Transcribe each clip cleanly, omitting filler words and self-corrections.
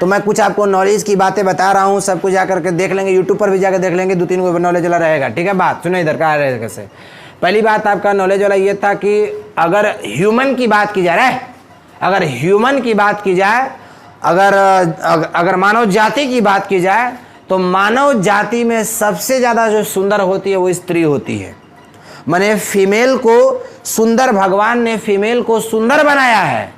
तो मैं कुछ आपको नॉलेज की बातें बता रहा हूँ, सब कुछ जाकर के देख लेंगे, यूट्यूब पर भी जाकर देख लेंगे, 2-3 को नॉलेज वाला रहेगा। ठीक है, बात सुनो इधर का रहेगा कैसे। पहली बात आपका नॉलेज वाला ये था कि अगर ह्यूमन की बात की जाए, अगर ह्यूमन की बात की जाए, अगर मानव जाति की बात की जाए, तो मानव जाति में सबसे ज़्यादा जो सुंदर होती है वो स्त्री होती है। माने फीमेल को सुंदर, भगवान ने फीमेल को सुंदर बनाया है।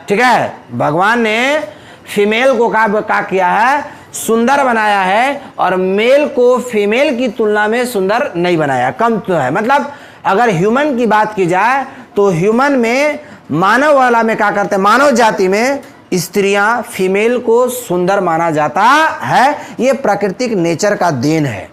ठीक है, भगवान ने फीमेल को क्या किया है, सुंदर बनाया है, और मेल को फीमेल की तुलना में सुंदर नहीं बनाया, कम तो है। मतलब अगर ह्यूमन की बात की जाए तो ह्यूमन में, मानव वाला में क्या करते हैं, मानव जाति में स्त्रियां फीमेल को सुंदर माना जाता है, ये प्राकृतिक नेचर का देन है।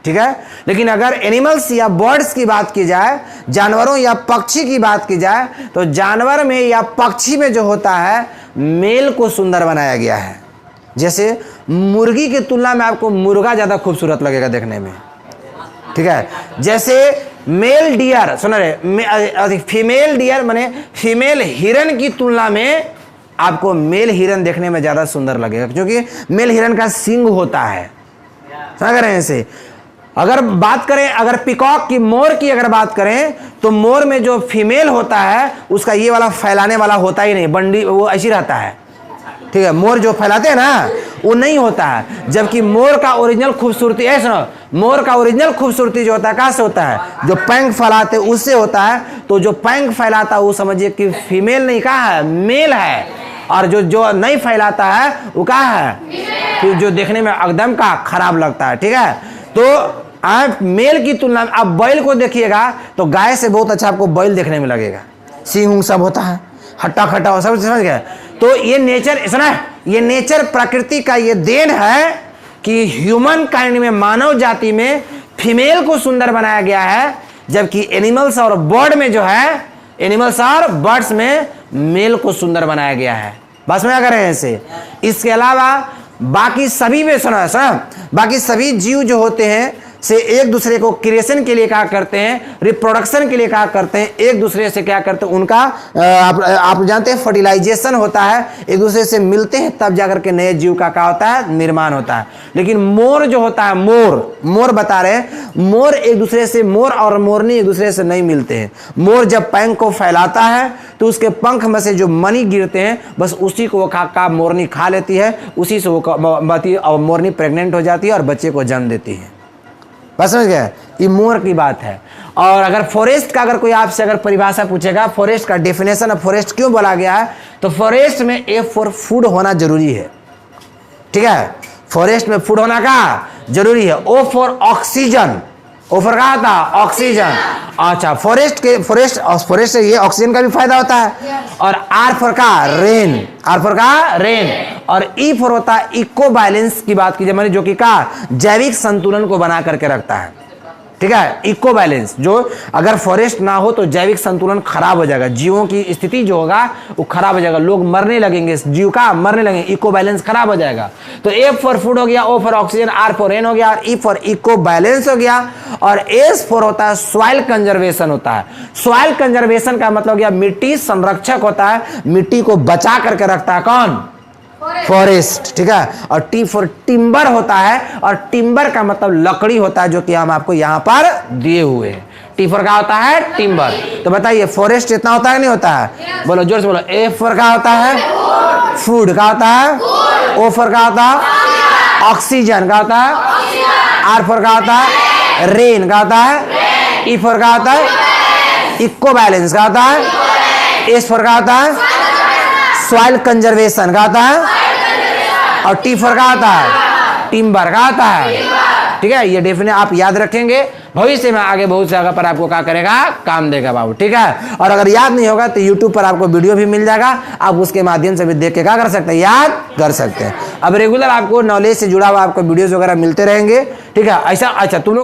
ठीक है, लेकिन अगर एनिमल्स या बर्ड्स की बात की जाए, जानवरों या पक्षी की बात की जाए, तो जानवर में या पक्षी में जो होता है मेल को सुंदर बनाया गया है। जैसे मुर्गी की तुलना में आपको मुर्गा ज़्यादा खूबसूरत लगेगा देखने में। ठीक है, जैसे मेल डियर, सुन रहे, फीमेल डियर माने फीमेल हिरन की तुलना में आपको मेल हिरन देखने में ज़्यादा सुंदर लगेगा, क्योंकि मेल हिरन का सींग होता है। समझ रहे हैं इसे। अगर बात करें, अगर पिकॉक की, मोर की अगर बात करें, तो मोर में जो फीमेल होता है उसका ये वाला फैलाने वाला होता ही नहीं, बंडी वो ऐसी रहता है। ठीक है, मोर जो फैलाते हैं ना वो नहीं होता है, जबकि मोर का ओरिजिनल खूबसूरती, ऐसा सुनो, मोर का ओरिजिनल खूबसूरती जो होता है कहाँ से होता है, जो पंख फैलाते उससे होता है। तो जो पंख फैलाता है वो समझिए कि फीमेल नहीं, कहा है, मेल है, और जो नहीं फैलाता है वो कहा है, कि जो देखने में एकदम का खराब लगता है। ठीक है, तो आप मेल की तुलना में आप बैल को देखिएगा तो गाय से बहुत अच्छा आपको बैल देखने में लगेगा, सींग सब होता है, हट्टा खट्टा हो, सब समझ गए। तो ये नेचर, सुना, ये नेचर प्रकृति का ये देन है कि ह्यूमन काइंड में, मानव जाति में फीमेल को सुंदर बनाया गया है, जबकि एनिमल्स और बर्ड में जो है, एनिमल्स और बर्ड्स में मेल को सुंदर बनाया गया है। बस में क्या करें इसे। इसके अलावा बाकी सभी में सुना, बाकी सभी जीव जो होते हैं से एक दूसरे को क्रिएशन के लिए क्या करते हैं, रिप्रोडक्शन के लिए क्या करते हैं, एक दूसरे से क्या करते हैं, उनका आप जानते हैं फर्टिलाइजेशन होता है, एक दूसरे से मिलते हैं तब जाकर के नए जीव का क्या होता है, निर्माण होता है। लेकिन मोर जो होता है, मोर बता रहे हैं, मोर एक दूसरे से, मोर और मोरनी एक दूसरे से नहीं मिलते हैं। मोर जब पंख को फैलाता है तो उसके पंख में से जो मनी गिरते हैं बस उसी को वो का मोरनी खा लेती है, उसी से वो मोरनी प्रेग्नेंट हो जाती है और बच्चे को जन्म देती है। बस समझ गए, ये मोर की बात है। और अगर फॉरेस्ट का अगर कोई आपसे अगर परिभाषा पूछेगा, फॉरेस्ट का डेफिनेशन ऑफ फॉरेस्ट क्यों बोला गया है, तो फॉरेस्ट में एफ फॉर फूड होना जरूरी है। ठीक है, फॉरेस्ट में फूड होना का जरूरी है। O for oxygen, O for क्या था, ऑक्सीजन। अच्छा, फॉरेस्ट से ये ऑक्सीजन का भी फायदा होता है। और आर फॉर का रेन, आर फॉर का रेन। और ई फॉर होता है इको बैलेंस की बात कीजिए, मैंने जो कि का जैविक संतुलन को बना करके रखता है। ठीक है, इको बैलेंस, जो अगर फॉरेस्ट ना हो तो जैविक संतुलन खराब हो जाएगा, जीवों की स्थिति जो होगा वो खराब हो जाएगा, लोग मरने लगेंगे, जीव का मरने लगेंगे, इको बैलेंस खराब हो जाएगा। तो ए फॉर फूड हो गया, O for oxygen, R for rain हो गया, और ई फॉर इको बैलेंस हो गया। और एस फॉर होता है सॉइल कंजर्वेशन होता है। सॉइल कंजर्वेशन का मतलब हो गया मिट्टी संरक्षक होता है, मिट्टी को बचा करके रखता है कौन, फॉरेस्ट। ठीक है, और टी फॉर टिम्बर होता है, और टिम्बर का मतलब लकड़ी होता है, जो कि हम आपको यहां पर दिए हुए हैं। टी फॉर क्या होता है, टिम्बर। तो बताइए फॉरेस्ट इतना होता है नहीं होता है, बोलो जोर से बोलो। ए फॉर क्या होता है, फूड का होता है। ओ फॉर क्या होता है, ऑक्सीजन का होता है। आर फॉर क्या होता है, रेन का होता है। ई फॉर क्या होता है, इको बैलेंस का होता है। एस फॉर क्या होता है, सॉइल कंजर्वेशन का होता है। और टी फॉर का होता है, टिम्बर का होता है। ठीक है, ये डेफिनेट आप याद रखेंगे, भविष्य में आगे बहुत जगह पर आपको क्या करेगा, काम देगा बाबू। ठीक है, और अगर याद नहीं होगा तो YouTube पर आपको वीडियो भी मिल जाएगा, आप उसके माध्यम से भी देख के क्या कर सकते हैं, याद कर सकते हैं। अब रेगुलर आपको नॉलेज से जुड़ा हुआ आपको वीडियोस वगैरह मिलते रहेंगे। ठीक है, ऐसा। अच्छा, तुम लोग